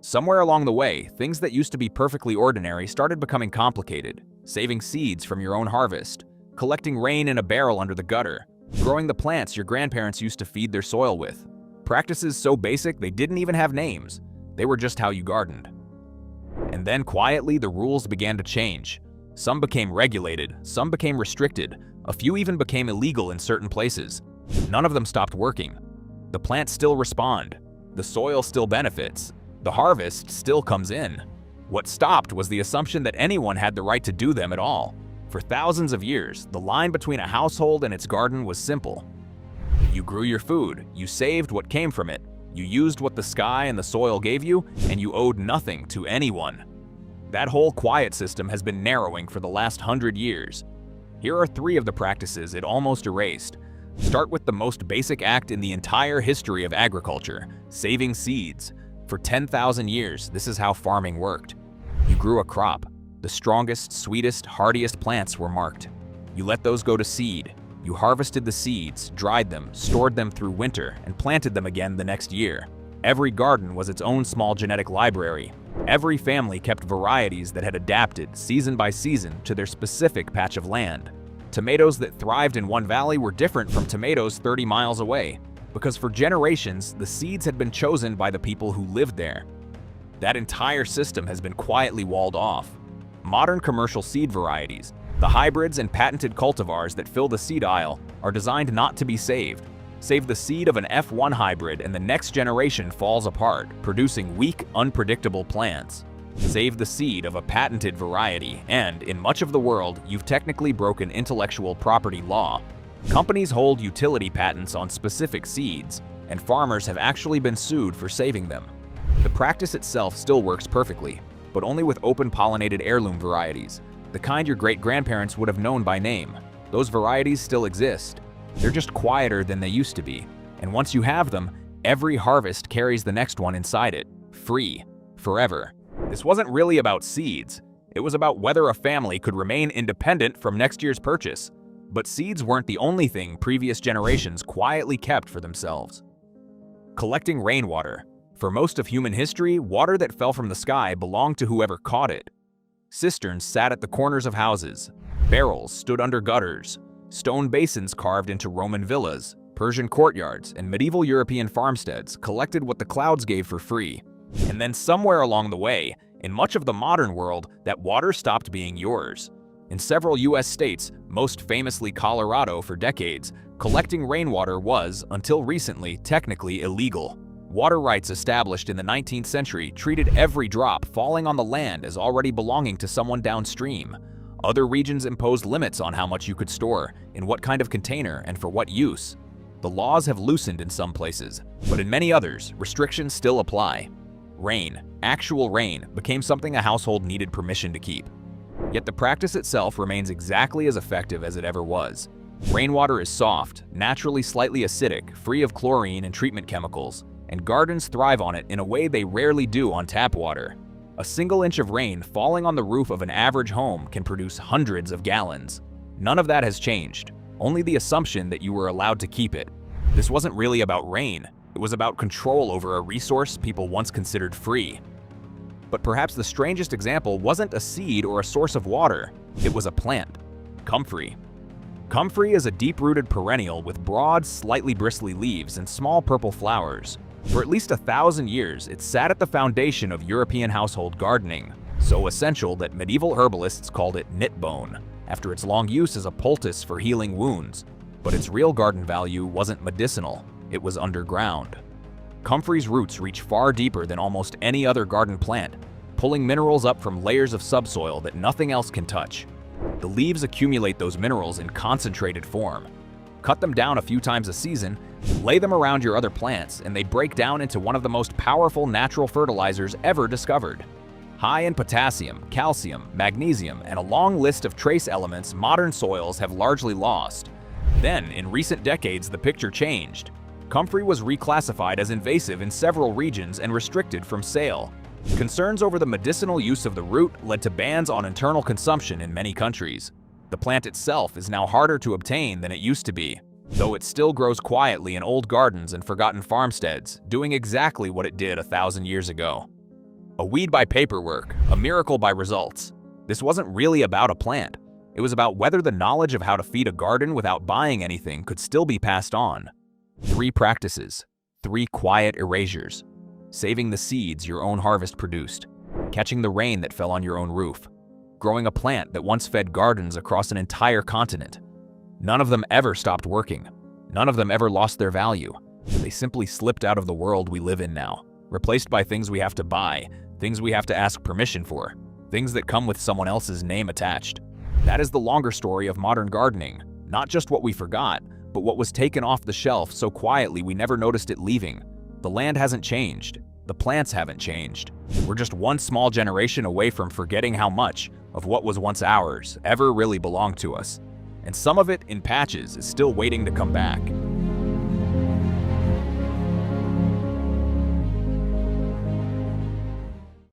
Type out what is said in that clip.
Somewhere along the way, things that used to be perfectly ordinary started becoming complicated. Saving seeds from your own harvest, collecting rain in a barrel under the gutter, growing the plants your grandparents used to feed their soil with. Practices so basic they didn't even have names. They were just how you gardened. And then quietly the rules began to change. Some became regulated, some became restricted, a few even became illegal in certain places. None of them stopped working. The plants still respond, the soil still benefits, the harvest still comes in. What stopped was the assumption that anyone had the right to do them at all. For thousands of years, the line between a household and its garden was simple. You grew your food, you saved what came from it, you used what the sky and the soil gave you, and you owed nothing to anyone. That whole quiet system has been narrowing for the last 100 years. Here are 3 of the practices it almost erased. Start with the most basic act in the entire history of agriculture, saving seeds. For 10,000 years, this is how farming worked. You grew a crop. The strongest, sweetest, hardiest plants were marked. You let those go to seed. You harvested the seeds, dried them, stored them through winter, and planted them again the next year. Every garden was its own small genetic library. Every family kept varieties that had adapted, season by season, to their specific patch of land. Tomatoes that thrived in one valley were different from tomatoes 30 miles away, because for generations, the seeds had been chosen by the people who lived there. That entire system has been quietly walled off. Modern commercial seed varieties, the hybrids and patented cultivars that fill the seed aisle, are designed not to be saved. Save the seed of an F1 hybrid and the next generation falls apart, producing weak, unpredictable plants. Save the seed of a patented variety, and, in much of the world, you've technically broken intellectual property law. Companies hold utility patents on specific seeds, and farmers have actually been sued for saving them. The practice itself still works perfectly, but only with open-pollinated heirloom varieties, the kind your great-grandparents would have known by name. Those varieties still exist. They're just quieter than they used to be, and once you have them, every harvest carries the next one inside it, free, forever. This wasn't really about seeds. It was about whether a family could remain independent from next year's purchase. But seeds weren't the only thing previous generations quietly kept for themselves. Collecting rainwater. For most of human history, water that fell from the sky belonged to whoever caught it. Cisterns sat at the corners of houses. Barrels stood under gutters. Stone basins carved into Roman villas, Persian courtyards, and medieval European farmsteads collected what the clouds gave for free. And then somewhere along the way, in much of the modern world, that water stopped being yours. In several US states, most famously Colorado for decades, collecting rainwater was, until recently, technically illegal. Water rights established in the 19th century treated every drop falling on the land as already belonging to someone downstream. Other regions imposed limits on how much you could store, in what kind of container, and for what use. The laws have loosened in some places, but in many others, restrictions still apply. Rain, actual rain, became something a household needed permission to keep. Yet the practice itself remains exactly as effective as it ever was. Rainwater is soft, naturally slightly acidic, free of chlorine and treatment chemicals, and gardens thrive on it in a way they rarely do on tap water. A single inch of rain falling on the roof of an average home can produce hundreds of gallons. None of that has changed, only the assumption that you were allowed to keep it. This wasn't really about rain, it was about control over a resource people once considered free. But perhaps the strangest example wasn't a seed or a source of water, it was a plant. Comfrey. Comfrey is a deep-rooted perennial with broad, slightly bristly leaves and small purple flowers. For at least 1,000 years, it sat at the foundation of European household gardening, so essential that medieval herbalists called it knitbone, after its long use as a poultice for healing wounds. But its real garden value wasn't medicinal, it was underground. Comfrey's roots reach far deeper than almost any other garden plant, pulling minerals up from layers of subsoil that nothing else can touch. The leaves accumulate those minerals in concentrated form. Cut them down a few times a season, lay them around your other plants, and they break down into one of the most powerful natural fertilizers ever discovered. High in potassium, calcium, magnesium, and a long list of trace elements modern soils have largely lost. Then, in recent decades, the picture changed. Comfrey was reclassified as invasive in several regions and restricted from sale. Concerns over the medicinal use of the root led to bans on internal consumption in many countries. The plant itself is now harder to obtain than it used to be, though it still grows quietly in old gardens and forgotten farmsteads, doing exactly what it did 1,000 years ago. A weed by paperwork, a miracle by results. This wasn't really about a plant. It was about whether the knowledge of how to feed a garden without buying anything could still be passed on. 3 practices, 3 quiet erasures. Saving the seeds your own harvest produced. Catching the rain that fell on your own roof. Growing a plant that once fed gardens across an entire continent. None of them ever stopped working. None of them ever lost their value. They simply slipped out of the world we live in now, replaced by things we have to buy, things we have to ask permission for, things that come with someone else's name attached. That is the longer story of modern gardening, not just what we forgot, but what was taken off the shelf so quietly we never noticed it leaving. The land hasn't changed. The plants haven't changed. We're just one small generation away from forgetting how much of what was once ours ever really belonged to us. And some of it, in patches, is still waiting to come back.